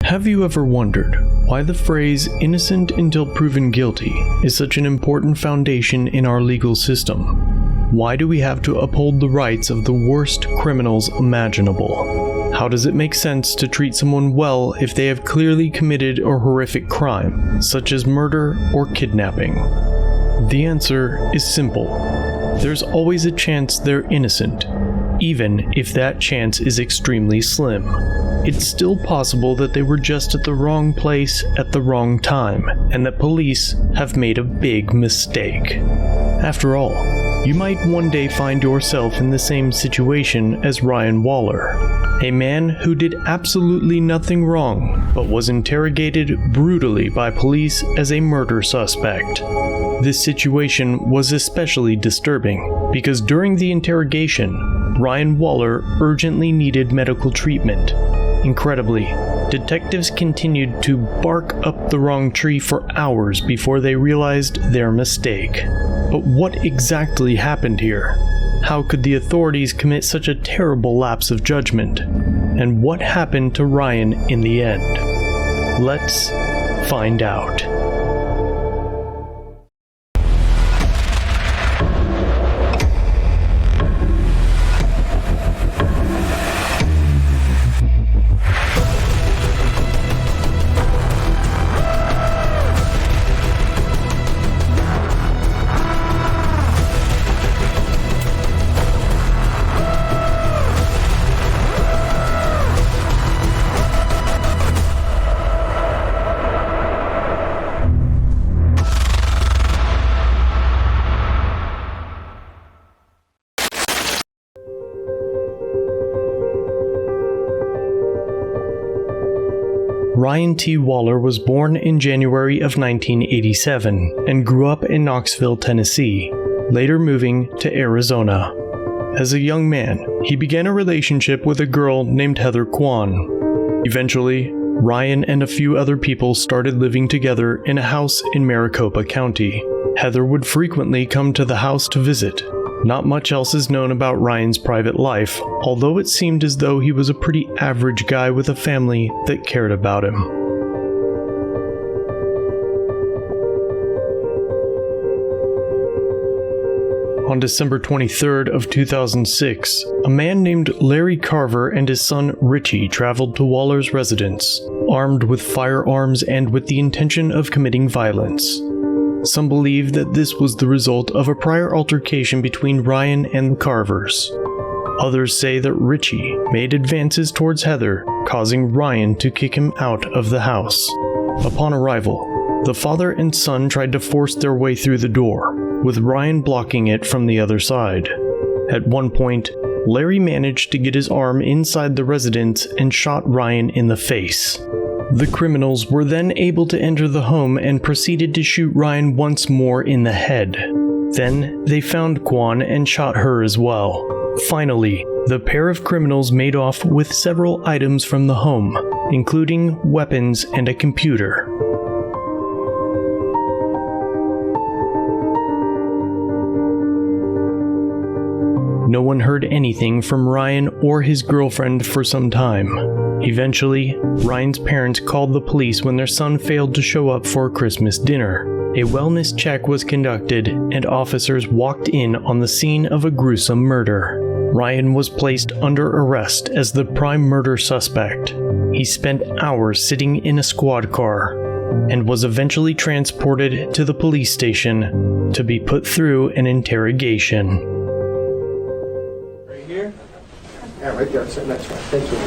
Have you ever wondered why the phrase innocent until proven guilty is such an important foundation in our legal system? Why do we have to uphold the rights of the worst criminals imaginable? How does it make sense to treat someone well if they have clearly committed a horrific crime, such as murder or kidnapping? The answer is simple. There's always a chance they're innocent, even if that chance is extremely slim. It's still possible that they were just at the wrong place at the wrong time, and that police have made a big mistake. After all, you might one day find yourself in the same situation as Ryan Waller, a man who did absolutely nothing wrong, but was interrogated brutally by police as a murder suspect. This situation was especially disturbing, because during the interrogation, Ryan Waller urgently needed medical treatment. Incredibly, detectives continued to bark up the wrong tree for hours before they realized their mistake. But what exactly happened here? How could the authorities commit such a terrible lapse of judgment? And what happened to Ryan in the end? Let's find out. Ryan T. Waller was born in January of 1987 and grew up in Knoxville, Tennessee, later moving to Arizona. As a young man, he began a relationship with a girl named Heather Quan. Eventually, Ryan and a few other people started living together in a house in Maricopa County. Heather would frequently come to the house to visit. Not much else is known about Ryan's private life, although it seemed as though he was a pretty average guy with a family that cared about him. On December 23rd of 2006, a man named Larry Carver and his son Richie traveled to Waller's residence, armed with firearms and with the intention of committing violence. Some believe that this was the result of a prior altercation between Ryan and the Carvers. Others say that Richie made advances towards Heather, causing Ryan to kick him out of the house. Upon arrival, the father and son tried to force their way through the door, with Ryan blocking it from the other side. At one point, Larry managed to get his arm inside the residence and shot Ryan in the face. The criminals were then able to enter the home and proceeded to shoot Ryan once more in the head. Then they found Quan and shot her as well. Finally, the pair of criminals made off with several items from the home, including weapons and a computer. No one heard anything from Ryan or his girlfriend for some time. Eventually, Ryan's parents called the police when their son failed to show up for a Christmas dinner. A wellness check was conducted, and officers walked in on the scene of a gruesome murder. Ryan was placed under arrest as the prime murder suspect. He spent hours sitting in a squad car, and was eventually transported to the police station to be put through an interrogation. Right here? Yeah, right there. That's right. Thank you.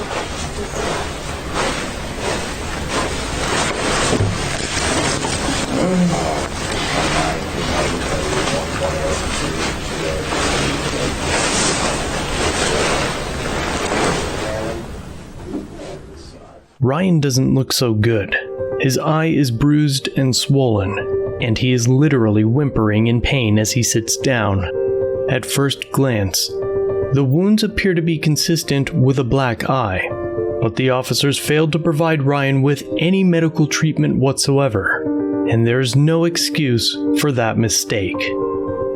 Ryan doesn't look so good. His eye is bruised and swollen, and he is literally whimpering in pain as he sits down. At first glance, the wounds appear to be consistent with a black eye, but the officers failed to provide Ryan with any medical treatment whatsoever, and there's no excuse for that mistake.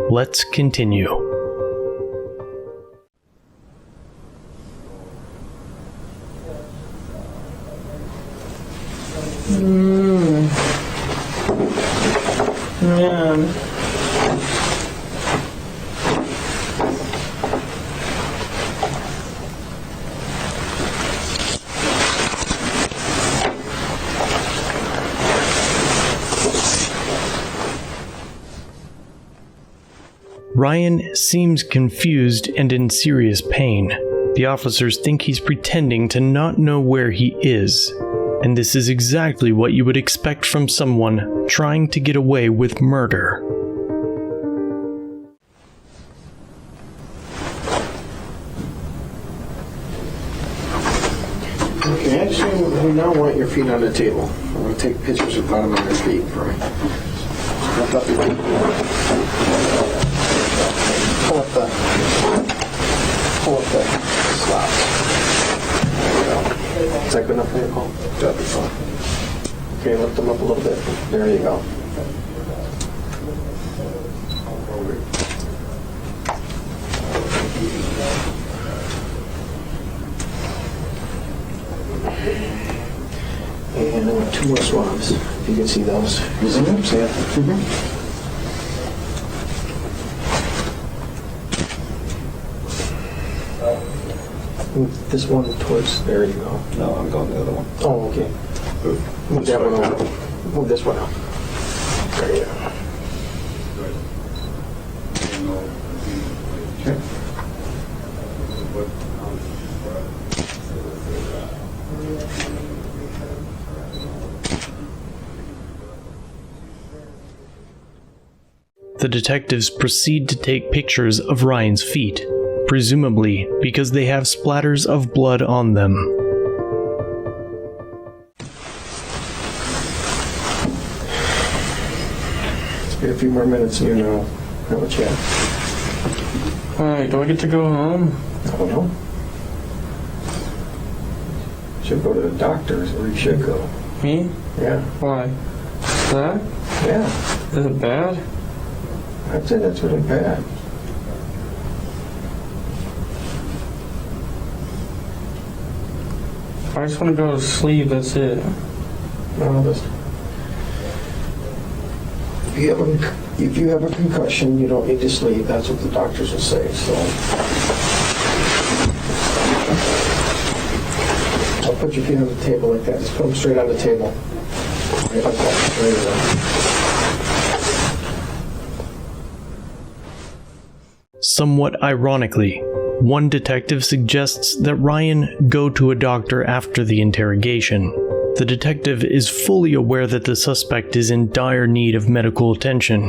Let's continue. Man. Ryan seems confused and in serious pain. The officers think he's pretending to not know where he is, and this is exactly what you would expect from someone trying to get away with murder. Okay, actually, we now want your feet on the table. I'm going to take pictures of bottom of your feet for me. Lift up your feet. Pull up the slots. There you go. Is that good enough for you, Paul? That'd be fine. Okay, lift them up a little bit. There you go. And I want 2 more swabs, if you can see those. You see what I'm saying? This one towards, there you go. No, I'm going the other one. Oh, okay. Move that one over. Move this one out. There you go. Okay. The detectives proceed to take pictures of Ryan's feet, presumably because they have splatters of blood on them. Let's get a few more minutes and you know have a chat. Alright, do I get to go home? I don't know. Should go to the doctor's, or you should go. Me? Yeah. Why? That? Yeah. Is it bad? I'd say that's really bad. I just want to go to sleep, that's it. No, this. If you have a concussion, you don't need to sleep. That's what the doctors will say. So I'll put your feet on the table like that. Just put them straight on the table. Right like that. There you go. Somewhat ironically, one detective suggests that Ryan go to a doctor after the interrogation. The detective is fully aware that the suspect is in dire need of medical attention,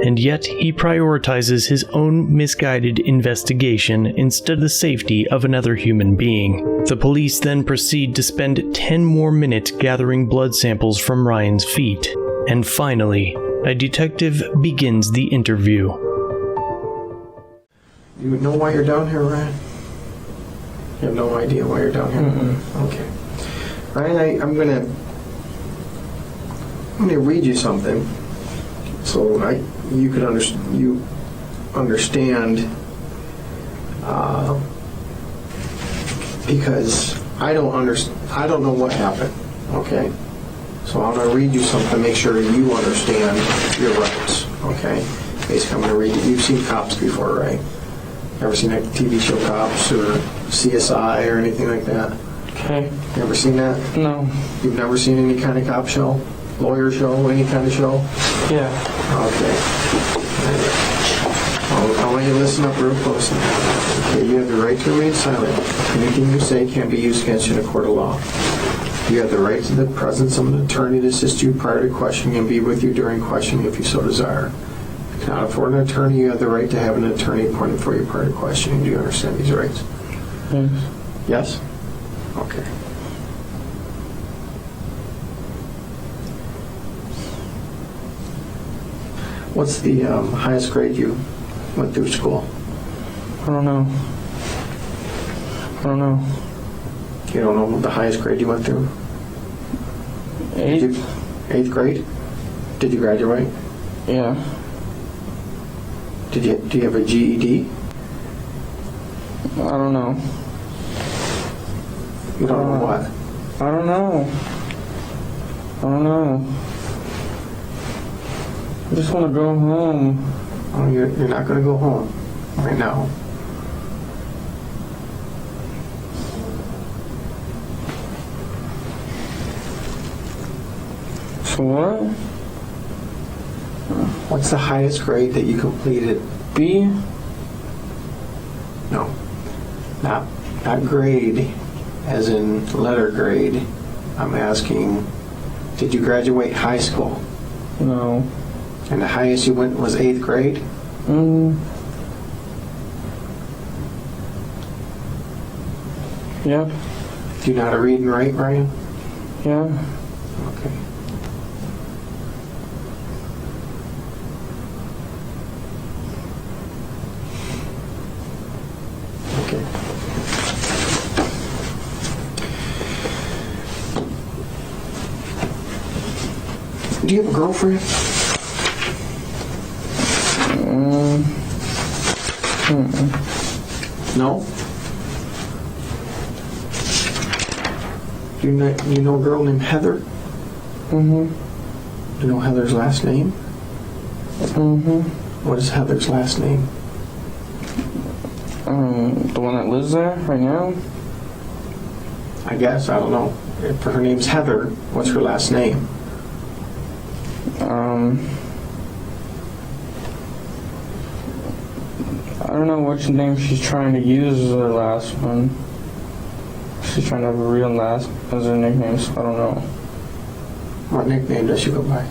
and yet he prioritizes his own misguided investigation instead of the safety of another human being. The police then proceed to spend 10 more minutes gathering blood samples from Ryan's feet, and finally, a detective begins the interview. You know why you're down here, Ryan? You have no idea why you're down here? Mm-mm. Okay. Ryan, I'm gonna read you something so you could understand because I don't know what happened, okay? So I'm gonna read you something to make sure you understand your rights, okay? Basically, I'm gonna read you. You've seen Cops before, right? Ever seen a TV show Cops or CSI or anything like that? Okay. You ever seen that? No. You've never seen any kind of cop show? Lawyer show? Any kind of show? Yeah. Okay. I want you to listen up real close now. Okay, you have the right to remain silent. Anything you say can't be used against you in a court of law. You have the right to the presence of an attorney to assist you prior to questioning and be with you during questioning if you so desire. If you cannot afford an attorney, you have the right to have an attorney appointed for you prior to questioning. Do you understand these rights? Yes. Yes? Okay. What's the highest grade you went through school? I don't know. You don't know the highest grade you went through? 8? 8th grade? Did you graduate? Yeah. Do you have a GED? I don't know. You don't know what? I don't know. don't know. I just want to go home. Oh, you're not going to go home right now. So what? What's the highest grade that you completed? B? No, not grade, as in letter grade. I'm asking, did you graduate high school? No. And the highest you went was 8th grade? Yep. Do you know how to read and write, Ryan? Yeah. Okay. Okay. Do you have a girlfriend? No? Do you know a girl named Heather? Mm-hmm. Do you know Heather's last name? Mm-hmm. What is Heather's last name? The one that lives there right now? I guess, I don't know. If her name's Heather, what's her last name? I don't know which name she's trying to use as her last one. She's trying to have a real last as her nickname, so I don't know. What nickname does she go by?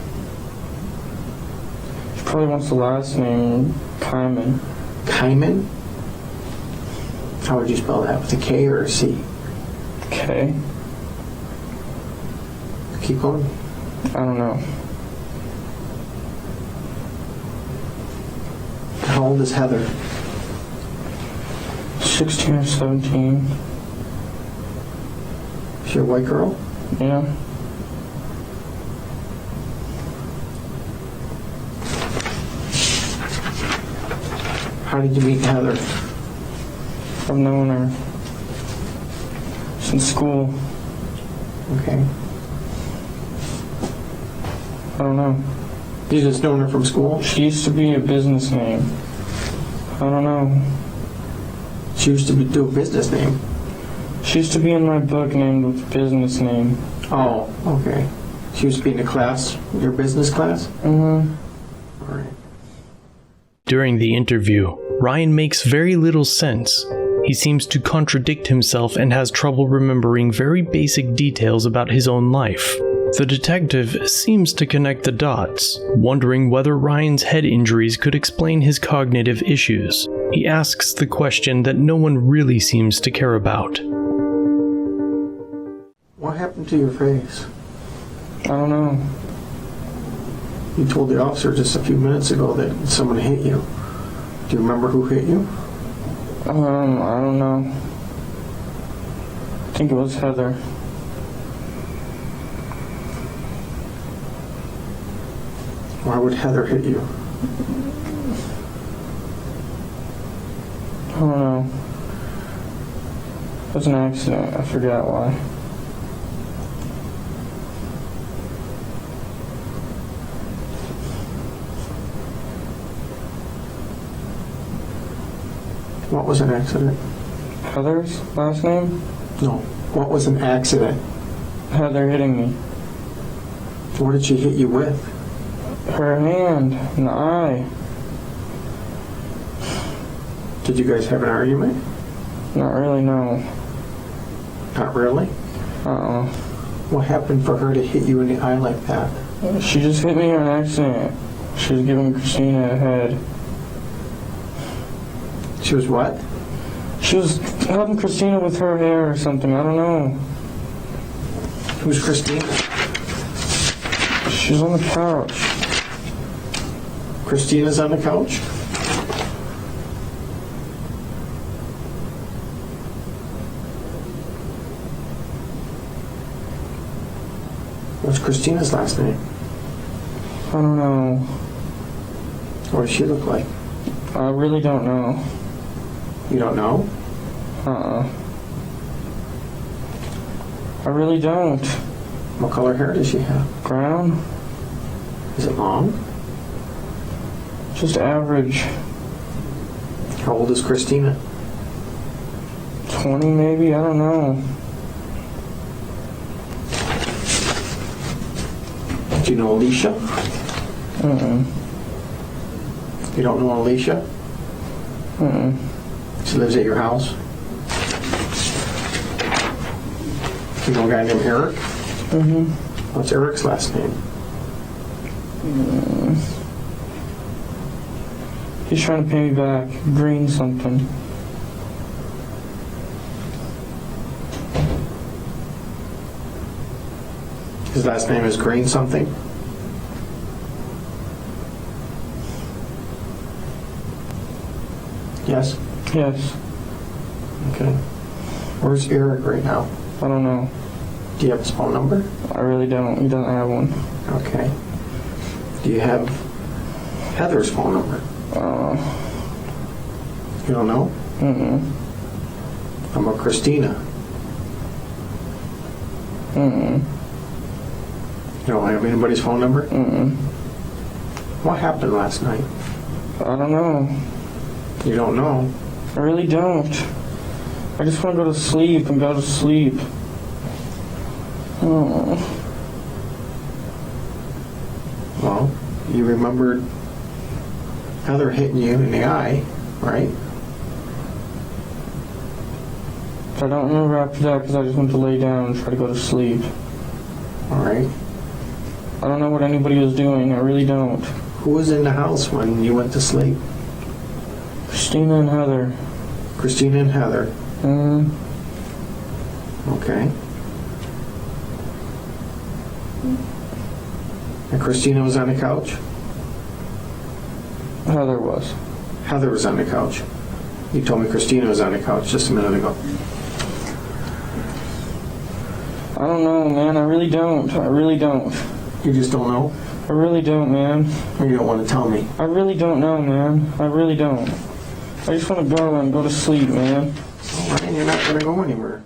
She probably wants the last name, Kyman. Kyman? How would you spell that? With a K or a C? K? Keep going. I don't know. How old is Heather? 16 or 17. Is she a white girl? Yeah. How did you meet Heather? I've known her since school. Okay. I don't know. You just known her from school? She used to be a business name. I don't know. She used to do a business name. She used to be in my book named with business name. Oh, okay. She used to be in the class, your business class? Mm-hmm. All right. During the interview, Ryan makes very little sense. He seems to contradict himself and has trouble remembering very basic details about his own life. The detective seems to connect the dots, wondering whether Ryan's head injuries could explain his cognitive issues. He asks the question that no one really seems to care about. What happened to your face? I don't know. You told the officer just a few minutes ago that someone hit you. Do you remember who hit you? I don't know. I think it was Heather. Why would Heather hit you? I don't know. It was an accident. I forgot why. What was an accident? Heather's last name? No. What was an accident? Heather hitting me. What did she hit you with? Her hand in the eye. Did you guys have an argument? Not really, no. Not really? Uh-uh. What happened for her to hit you in the eye like that? She just hit me on accident. She was giving Christina a head. She was what? She was helping Christina with her hair or something. I don't know. Who's Christina? She's on the couch. Christina's on the couch? What's Christina's last name? I don't know. What does she look like? I really don't know. You don't know? Uh-uh. I really don't. What color hair does she have? Brown. Is it long? Just average. How old is Christina? 20 maybe? I don't know. Do you know Alicia? You don't know Alicia? She lives at your house? You know a guy named Eric? What's Eric's last name? He's trying to pay me back. Green something. His last name is Green something? Yes? Yes. Okay. Where's Eric right now? I don't know. Do you have his phone number? I really don't. He doesn't have one. Okay. Do you have Heather's phone number? You don't know? How about Christina? You don't have anybody's phone number? What happened last night? I don't know. You don't know? I really don't. I just want to go to sleep and go to sleep. Well, you remembered Heather hitting you in the eye, right? I don't remember after that because I just went to lay down and try to go to sleep. All right. I don't know what anybody was doing. I really don't. Who was in the house when you went to sleep? Christina and Heather. Christina and Heather. Okay. And Christina was on the couch? Heather was. Heather was on the couch. You told me Christina was on the couch just a minute ago. I don't know, man. I really don't. I really don't. You just don't know? I really don't, man. Or you don't want to tell me? I really don't know, man. I really don't. I just want to go and go to sleep, man. Ryan, you're not going to go anywhere.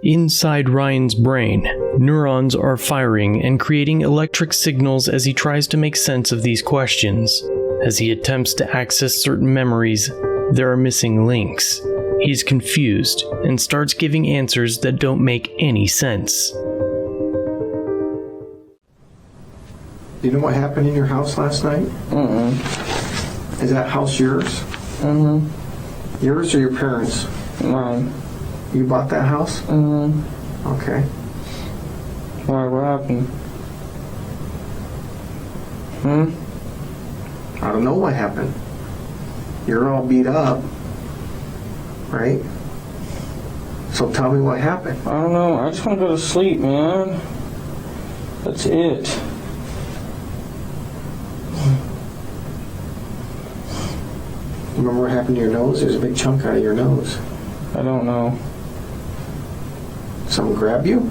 Inside Ryan's brain, neurons are firing and creating electric signals as he tries to make sense of these questions. As he attempts to access certain memories, there are missing links. He's confused and starts giving answers that don't make any sense. Do you know what happened in your house last night? Is that house yours? Yours or your parents'? Mine. You bought that house? Okay. Why? What happened? I don't know what happened. You're all beat up, right? So tell me what happened. I don't know. I just want to go to sleep, man. That's it. Remember what happened to your nose? There's a big chunk out of your nose. I don't know. Someone grab you?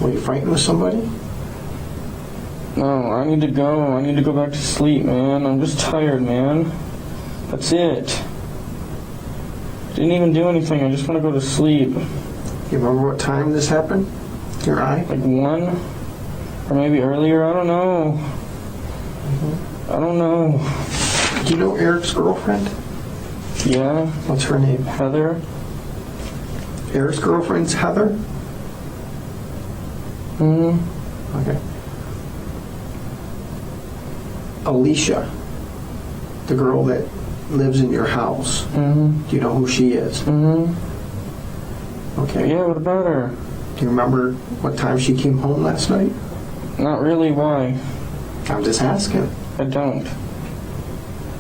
Were you fighting with somebody? No, I need to go. I need to go back to sleep, man. I'm just tired, man. That's it. Didn't even do anything. I just want to go to sleep. You remember what time this happened? Your eye? Like 1? Or maybe earlier? I don't know. I don't know. Do you know Eric's girlfriend? Yeah? What's her name? Heather? Eric's girlfriend's Heather? Okay. Alicia, the girl that lives in your house. Do you know who she is? Okay. Yeah, what about her? Do you remember what time she came home last night? Not really. Why? I'm just asking. I don't.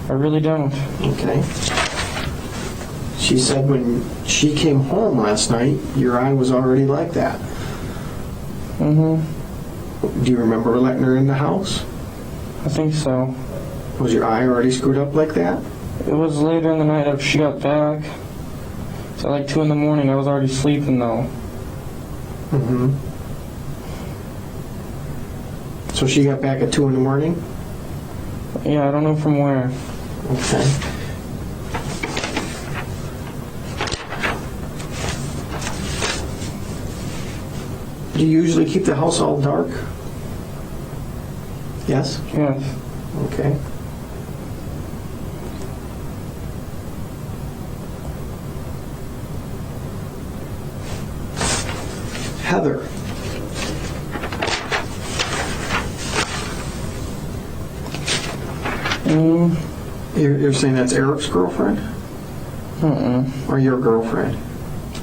I really don't. Okay. She said when she came home last night, your eye was already like that. Do you remember letting her in the house? I think so. Was your eye already screwed up like that? It was later in the night after she got back. So like 2 in the morning. I was already sleeping though. So she got back at 2 in the morning? Yeah, I don't know from where. Okay. Do you usually keep the house all dark? Yes? Yes. Okay. Heather. You're saying that's Eric's girlfriend? Or your girlfriend?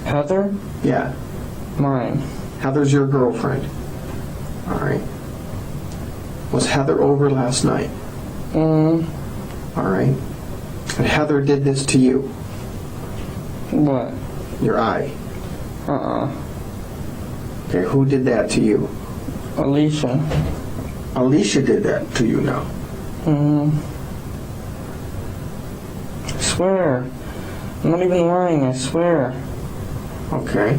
Heather? Yeah. Mine. Heather's your girlfriend. All right. Was Heather over last night? All right. And Heather did this to you? What? Your eye. Okay, who did that to you? Alicia. Alicia did that to you now. I swear. I'm not even lying, I swear. Okay.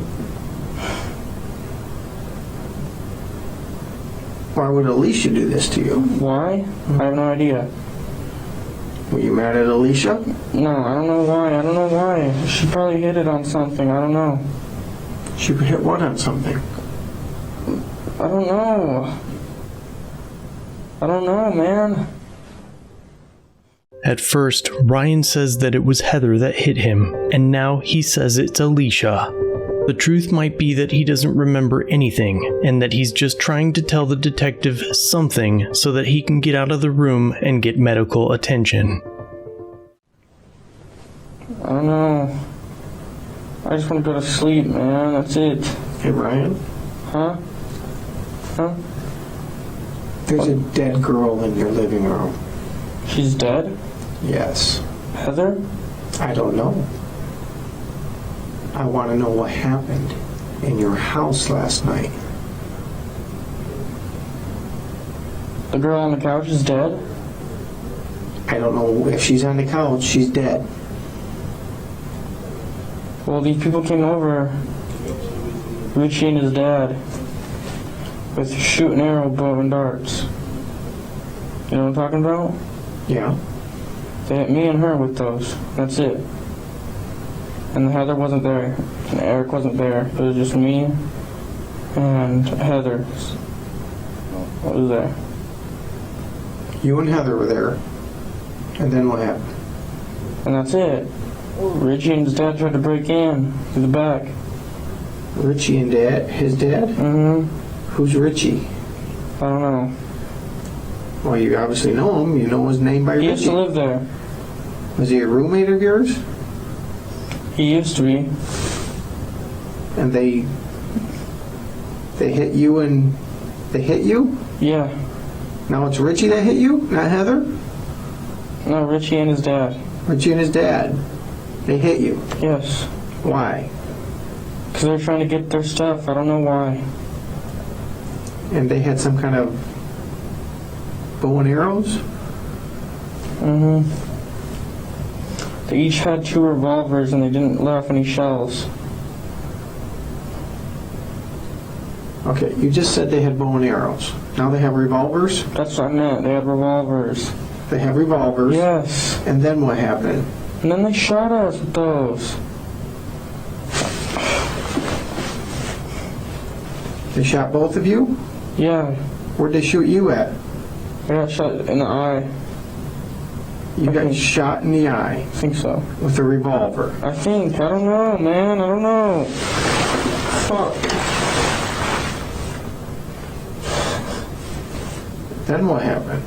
Why would Alicia do this to you? Why? I have no idea. Were you mad at Alicia? No, I don't know why. I don't know why. She probably hit it on something. I don't know. She hit what on something? I don't know. I don't know, man. At first, Ryan says that it was Heather that hit him, and now he says it's Alicia. The truth might be that he doesn't remember anything, and that he's just trying to tell the detective something so that he can get out of the room and get medical attention. I don't know. I just want to go to sleep, man. That's it. Hey, Ryan? Huh? There's a dead girl in your living room. She's dead? Yes. Heather? I don't know. I want to know what happened in your house last night. The girl on the couch is dead? I don't know if she's on the couch. She's dead. Well, these people came over. Richie and his dad. With shoot and arrow, bow and darts. You know what I'm talking about? Yeah. They hit me and her with those. That's it. And Heather wasn't there. And Eric wasn't there. It was just me and Heather. What was there? You and Heather were there. And then what happened? And that's it. Richie and his dad tried to break in through the back. Richie and Dad? His dad? Who's Richie? I don't know. Well, you obviously know him. You know his name by Richie. He used to live there. Was he a roommate of yours? He used to be. And they hit you and they hit you? Yeah. Now it's Richie that hit you, not Heather? No, Richie and his dad. Richie and his dad. They hit you. Yes. Why? Because they're trying to get their stuff. I don't know why. And they had some kind of bow and arrows? They each had 2 revolvers and they didn't let off any shells. Okay, you just said they had bow and arrows. Now they have revolvers? That's what I meant. They had revolvers. They have revolvers? Yes. And then what happened? And then they shot us with those. They shot both of you? Yeah. Where'd they shoot you at? I got shot in the eye. You got shot in the eye I think so. with a revolver. I think. I don't know, man. I don't know. Fuck. Then what happened?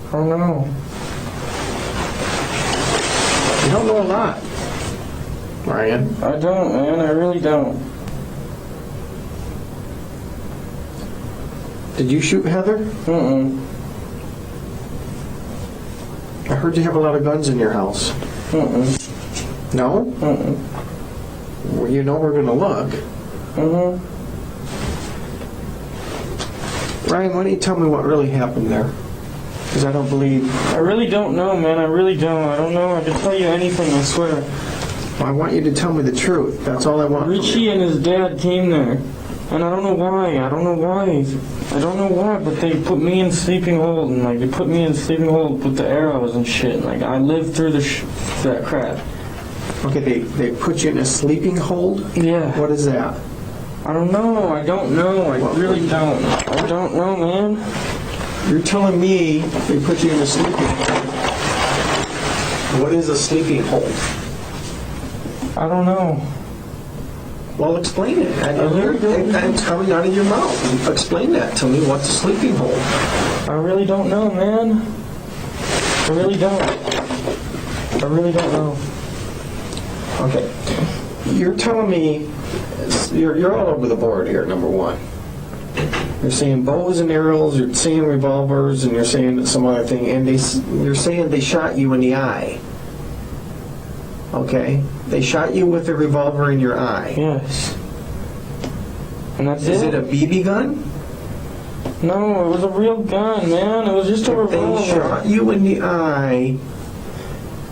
I don't know. You don't know a lot, Ryan. I don't, man. I really don't. Did you shoot Heather? I heard you have a lot of guns in your house. No? Well, you know we're gonna look. Ryan, why don't you tell me what really happened there? Because I don't believe... I really don't know, man. I really don't. I don't know. I can tell you anything, I swear. Well, I want you to tell me the truth. That's all I want from Richie you. and his dad came there. And I don't know why. I don't know why. I don't know why, but they put me in sleeping hold. And, they put me in sleeping hold with the arrows and shit. I lived through that crap. Okay, they put you in a sleeping hold? Yeah. What is that? I don't know. I don't know. I really don't. I don't know, man. You're telling me they put you in a sleeping hold. What is a sleeping hold? I don't know. Well, explain it. It's coming out of your mouth. Explain that to me. What's a sleeping hold? I really don't know, man. I really don't. I really don't know. Okay. You're telling me you're all over the board here, number one. You're saying bows and arrows, you're saying revolvers, and you're saying some other thing, and you're saying they shot you in the eye. Okay? They shot you with a revolver in your eye. Yes. And that's Is it a BB gun? No, it was a real gun, man. It was just a If revolver. they shot you in the eye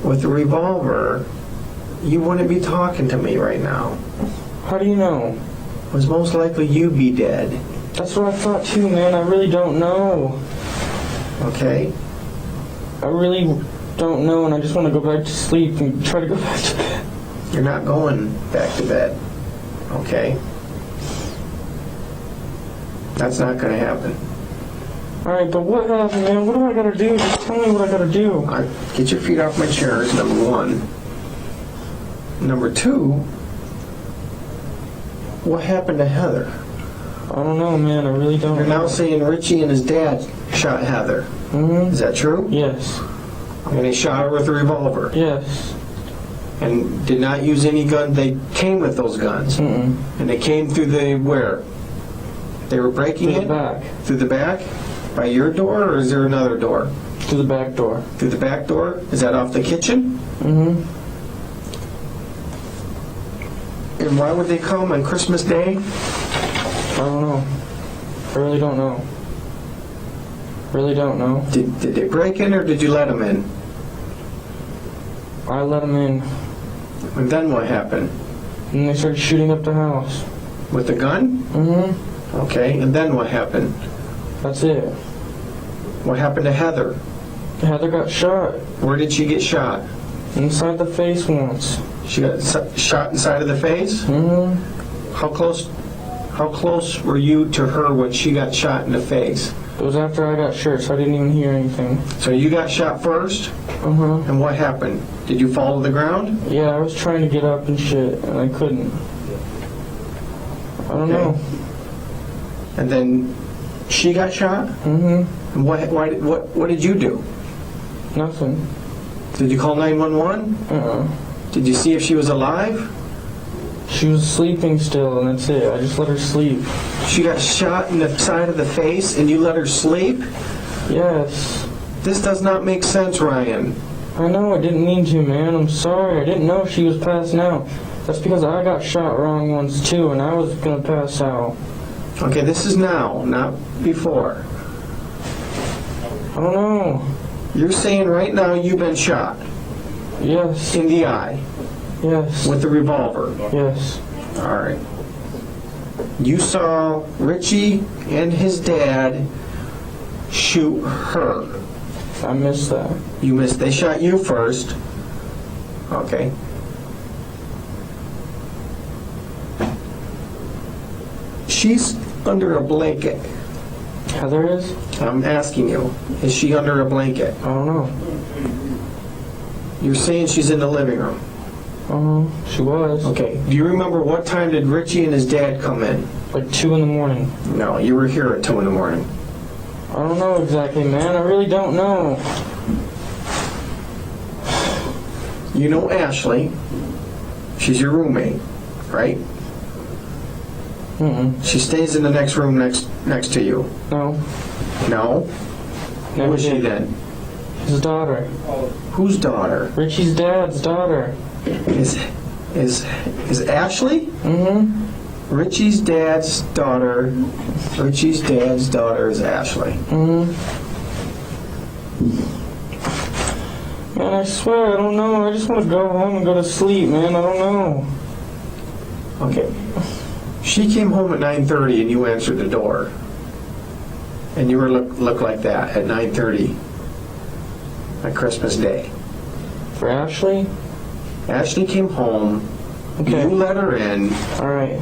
with a revolver, you wouldn't be talking to me right now. How do you know? It was most likely you be dead. That's what I thought too, man. I really don't know. Okay? I really don't know, and I just want to go back to sleep and try to go back to bed. You're not going back to bed. Okay? That's not going to happen. Alright, but what happened, man? What do I gotta do? Just tell me what I gotta do. All right, get your feet off my chair is number one. Number two, what happened to Heather? I don't know, man. I really don't You're know. now saying Richie and his dad shot Heather. Mm-hmm. Is that true? Yes. And they shot her with a revolver. Yes. And did not use any gun. They came with those guns. Mm-mm. And they came through the where? They were breaking Through it? the back. Through the back? By your door, or is there another door? Through the back door. Through the back door? Is that off the kitchen? Mm-hmm. And why would they come on Christmas Day? I don't know. I really don't know. Really don't know. Did they break in, or did you let them in? I let them in, And then what happened? and they started shooting up the house. With the gun? Mm-hmm. Okay, and then what happened? That's it. What happened to Heather? Heather got shot Where did she get shot? inside the face once. She got shot inside of the face? Mm-hmm. How close were you to her when she got shot in the face? It was after I got shot, so I didn't even hear anything. So you got shot first, Uh-huh. and what happened? Did you fall to the ground? Yeah, I was trying to get up and shit, and I couldn't. I don't Okay. know. And then she got shot? Mm-hmm. And what did you do? Nothing. Did you call 911? Uh-uh. Did you see if she was alive? She was sleeping still, and that's it. I just let her sleep. She got shot in the side of the face, and you let her sleep? Yes. This does not make sense, Ryan. I know, I didn't mean to, man. I'm sorry. I didn't know she was passing out. That's because I got shot wrong once, too, and I was gonna pass out. Okay, this is now, not before. I don't know. You're saying right now you've been shot Yes. in the eye Yes. with the revolver. Yes. All right. You saw Richie and his dad shoot her. I missed that. You missed. They shot you first. Okay. She's under a blanket. Heather is? I'm asking you, is she under a blanket? I don't know. You're saying she's in the living room. She was. Okay. Do you remember what time did Richie and his dad come in? Like 2 in the morning. No, you were here at 2 in the morning. I don't know exactly, man. I really don't know. You know Ashley. She's your roommate, right? Mm-mm. She stays in the next room next to you. No. No? Who Never is she did. then? His daughter. Whose daughter? Richie's dad's daughter. Is Ashley? Mm-hmm. Richie's dad's daughter. Richie's dad's daughter is Ashley. Mm-hmm. Man, I swear, I don't know. I just want to go home and go to sleep, man. I don't know. Okay. She came home at 9:30 and you answered the door. And you were look like that at 9:30 on Christmas Day. For Ashley? Ashley came home. Okay. You let her in. Alright.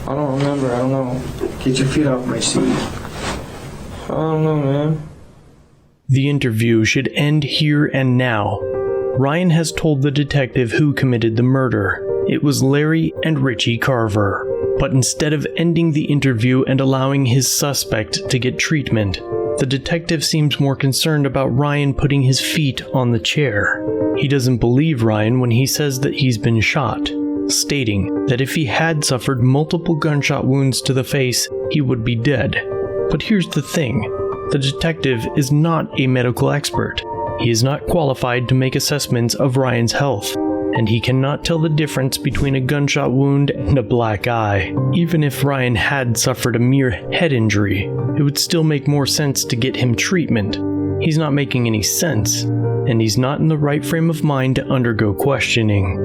I don't remember. I don't know. Get your feet off my seat. I don't know, man. The interview should end here and now. Ryan has told the detective who committed the murder. It was Larry and Richie Carver. But instead of ending the interview and allowing his suspect to get treatment, the detective seems more concerned about Ryan putting his feet on the chair. He doesn't believe Ryan when he says that he's been shot, stating that if he had suffered multiple gunshot wounds to the face, he would be dead. But here's the thing, the detective is not a medical expert. He is not qualified to make assessments of Ryan's health, and he cannot tell the difference between a gunshot wound and a black eye. Even if Ryan had suffered a mere head injury, it would still make more sense to get him treatment. He's not making any sense, and he's not in the right frame of mind to undergo questioning.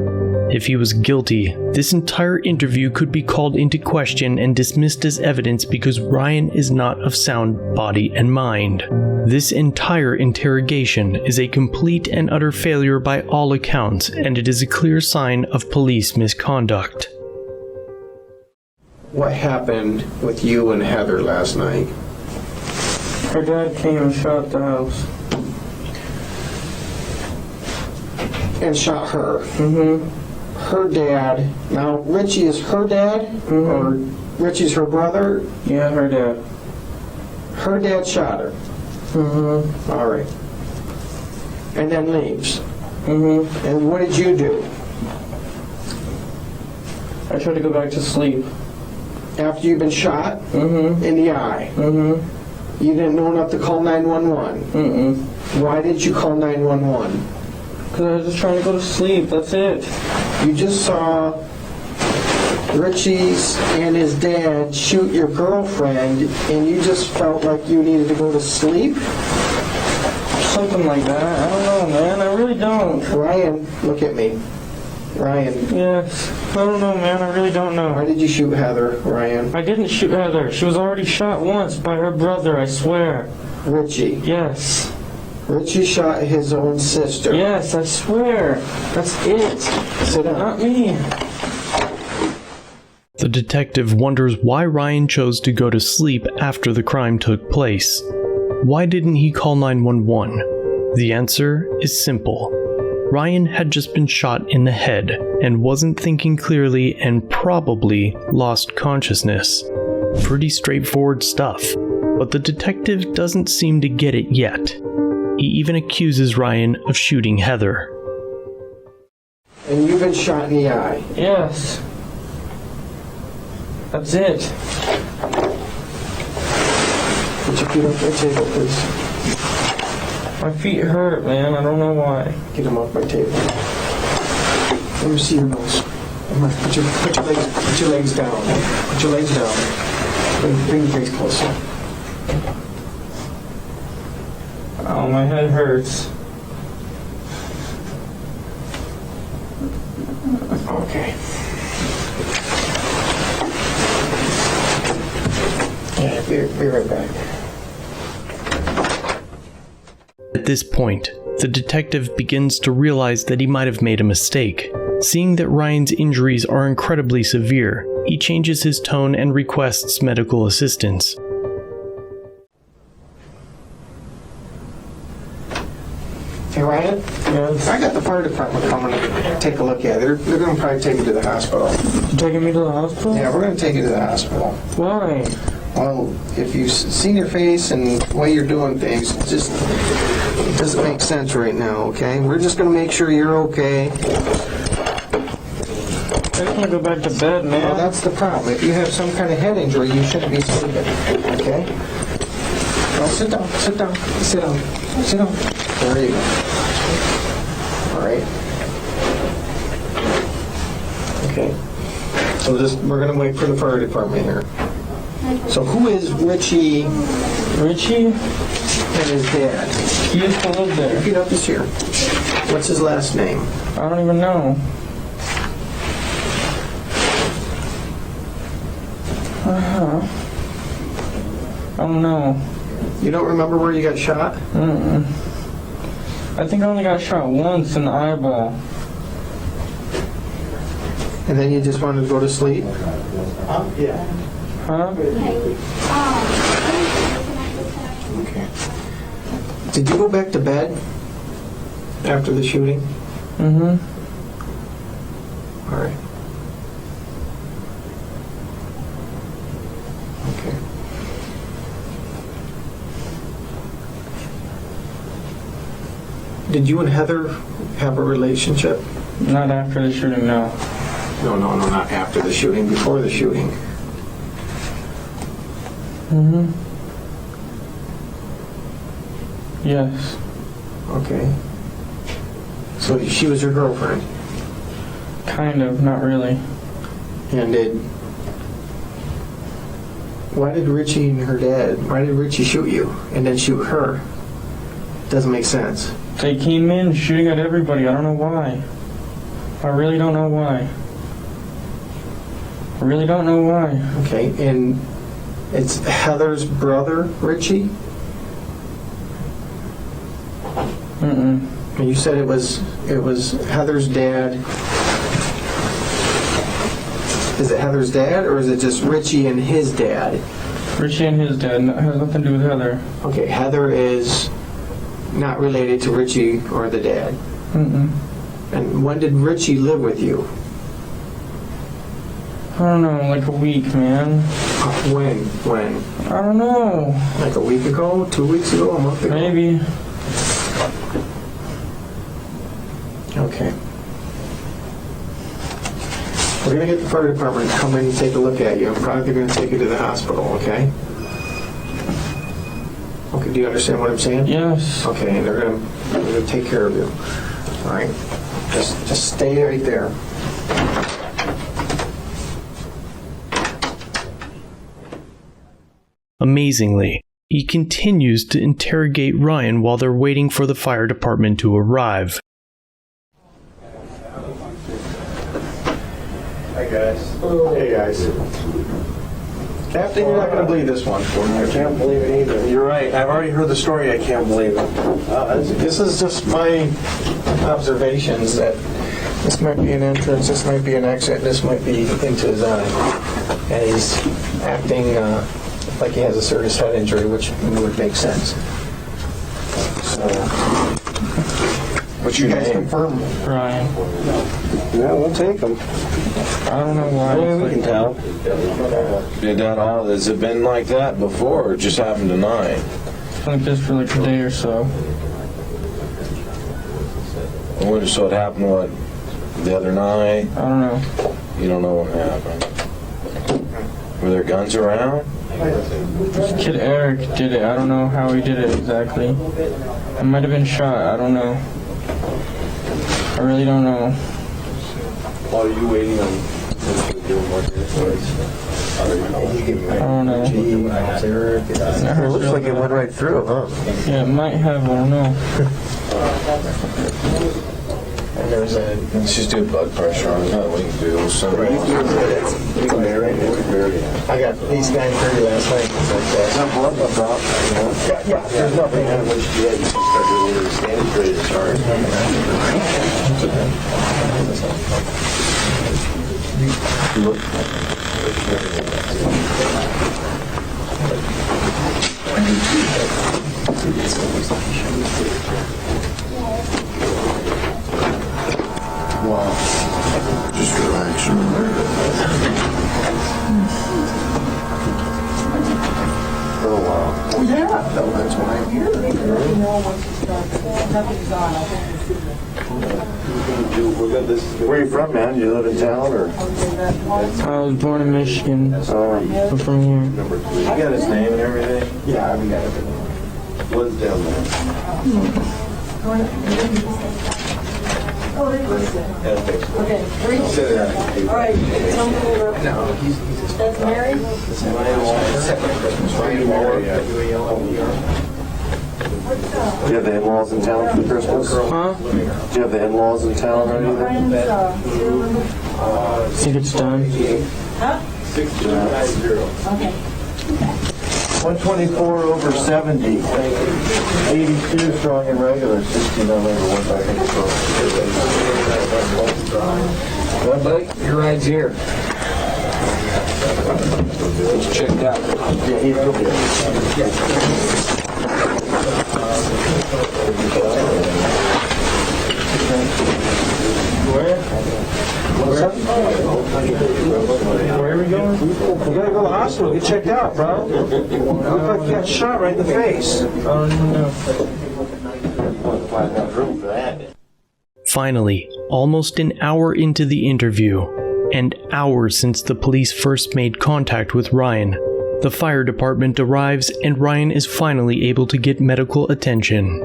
If he was guilty, this entire interview could be called into question and dismissed as evidence because Ryan is not of sound body and mind. This entire interrogation is a complete and utter failure by all accounts, and it is a clear sign of police misconduct. What happened with you and Heather last night? Her dad came and shot the house. And shot her. Mm-hmm. Her dad. Now, Richie is her dad? Mm-hmm. Or Richie's her brother? Yeah, her dad. Her dad shot her. Mm-hmm. All right. And then leaves. Mm-hmm. And what did you do? I tried to go back to sleep. After you've been shot? Mm-hmm. In the eye? Mm-hmm. You didn't know enough to call 911? Mm-mm. Why did you call 911? Because I was just trying to go to sleep, that's it. You just saw Richie's and his dad shoot your girlfriend, and you just felt like you needed to go to sleep? Something like that. I don't know, man. I really don't. Ryan, look at me. Ryan. Yes. I don't know, man. I really don't know. Why did you shoot Heather, Ryan? I didn't shoot Heather. She was already shot once by her brother, I swear. Richie. Yes. Richie shot his own sister. Yes, I swear. That's it. Sit down. Not me. The detective wonders why Ryan chose to go to sleep after the crime took place. Why didn't he call 911? The answer is simple. Ryan had just been shot in the head and wasn't thinking clearly and probably lost consciousness. Pretty straightforward stuff, but the detective doesn't seem to get it yet. He even accuses Ryan of shooting Heather. And you've been shot in the eye. Yes. That's it. Put your feet off my table, please. My feet hurt, man. I don't know why. Get them off my table. Let me see your nose. Come on, put your legs down. Put your legs down. Bring your face closer. Oh, my head hurts. Okay. Yeah, be right back. At this point, the detective begins to realize that he might have made a mistake. Seeing that Ryan's injuries are incredibly severe, he changes his tone and requests medical assistance. Hey, Ryan? Yes. I got the fire department coming to take a look at it. They're going to probably take you to the hospital. You taking me to the hospital? Yeah, we're going to take you to the hospital. Why? Well, if you've seen your face and the way you're doing things, it doesn't make sense right now, okay? We're just going to make sure you're okay. I just want to go back to bed, man. Well, that's the problem. If you have some kind of head injury, you shouldn't be sleeping, okay? Well, sit down, sit down, sit down, sit down. There you go. All right. Okay. So we're going to wait for the fire department here. So who is Richie? Richie? And his dad? He used to live there. Get up this year. What's his last name? I don't even know. I don't know. You don't remember where you got shot? Mm-mm. I think I only got shot once in the eyeball. And then you just wanted to go to sleep? Huh? Okay. Did you go back to bed after the shooting? Mm-hmm. All right. Okay. Did you and Heather have a relationship? Not after the shooting, no. No, not after the shooting, before the shooting. Mm-hmm. Yes. Okay. So she was your girlfriend? Kind of, not really. And why did Richie and her dad, why did Richie shoot you and then shoot her? Doesn't make sense. They came in shooting at everybody. I don't know why. I really don't know why. I really don't know why. Okay, and it's Heather's brother, Richie? Mm-mm. And you said it was Heather's dad. Is it Heather's dad, or is it just Richie and his dad? Richie and his dad. Has nothing to do with Heather. Okay, Heather is not related to Richie or the dad. Mm-mm. And when did Richie live with you? I don't know, like a week, man. When? I don't know. Like a week ago? 2 weeks ago? A month ago? Maybe. Okay. We're going to get the fire department to come in and take a look at you. I'm probably going to take you to the hospital, okay? Okay, do you understand what I'm saying? Yes. Okay, and they're going to take care of you. All right? Just stay right there. Amazingly, he continues to interrogate Ryan while they're waiting for the fire department to arrive. Hi, guys. Hey, guys. Captain, you're not going to believe this one. I can't believe it either. You're right. I've already heard the story. I can't believe it. This is just my observations that this might be an entrance, this might be an exit, this might be into his eye. And he's acting like he has a serious head injury, which would make sense. So, What's your you guys name? confirm? Ryan. Yeah, we'll take them. I don't know why. Yeah, we It's can like, tell. Did that all? Has it been like that before, or just happened tonight? like this for like a day or so. So it happened what? The other night? I don't know. You don't know what happened. Were there guns around? This kid Eric did it. I don't know how he did it exactly. It might have been shot. I don't know. I really don't know. Are you waiting on I don't know. It looks like it went right through, huh? Yeah, it might have. I don't know. And there's a... Let's just do blood pressure on it. We can do some. I got these 9:30 last night. Yeah, there's nothing. Wow. Just relax. Oh, wow. Oh, yeah. No, that's why I'm here. Where are you from, man? You live in town, or? I was born in Michigan. I'm from here. You got his name and everything? Yeah, we got it. What's down there? Okay, all right, tell me over. No, he's That's Mary? second Christmas. Ryan Moore, WALLER. Do you have the in-laws in town for Christmas? Huh? Do you have the in-laws in town or anything? Friends, I think it's done. huh? 124 over 70. 82 strong and regular. 16 on over 1 by Well, buddy, your ride's here. It's checked out. Yeah, he's real good. Where are we going? We gotta go to the hospital, get checked out, bro. You look like you got shot right in the face. Oh no. Finally, almost an hour into the interview, and hours since the police first made contact with Ryan, the fire department arrives and Ryan is finally able to get medical attention.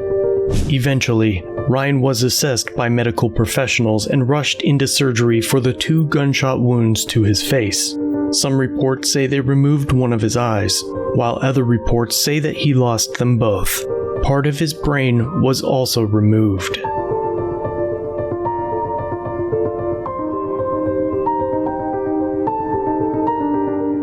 Eventually, Ryan was assessed by medical professionals and rushed into surgery for the 2 gunshot wounds to his face. Some reports say they removed one of his eyes, while other reports say that he lost them both. Part of his brain was also removed.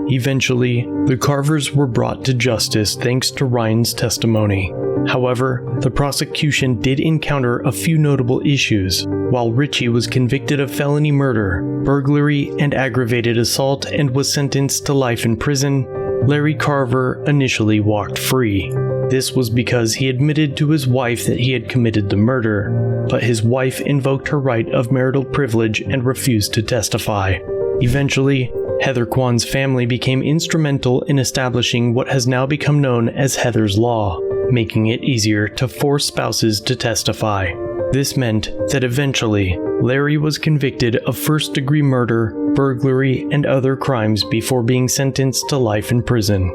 Eventually, the Carvers were brought to justice thanks to Ryan's testimony. However, the prosecution did encounter a few notable issues. While Richie was convicted of felony murder, burglary, and aggravated assault and was sentenced to life in prison, Larry Carver initially walked free. This was because he admitted to his wife that he had committed the murder, but his wife invoked her right of marital privilege and refused to testify. Eventually, Heather Kwan's family became instrumental in establishing what has now become known as Heather's Law, making it easier to force spouses to testify. This meant that eventually, Larry was convicted of first-degree murder, burglary, and other crimes before being sentenced to life in prison.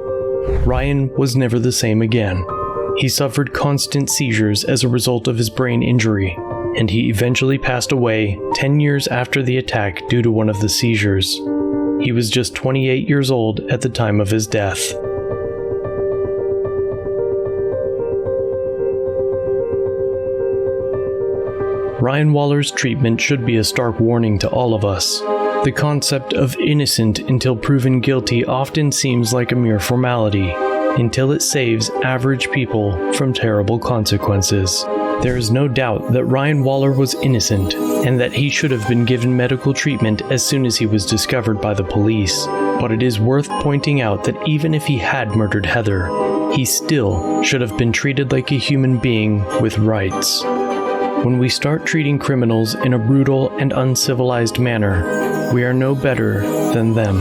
Ryan was never the same again. He suffered constant seizures as a result of his brain injury, and he eventually passed away 10 years after the attack due to one of the seizures. He was just 28 years old at the time of his death. Ryan Waller's treatment should be a stark warning to all of us. The concept of innocent until proven guilty often seems like a mere formality, until it saves average people from terrible consequences. There is no doubt that Ryan Waller was innocent, and that he should have been given medical treatment as soon as he was discovered by the police. But it is worth pointing out that even if he had murdered Heather, he still should have been treated like a human being with rights. When we start treating criminals in a brutal and uncivilized manner, we are no better than them.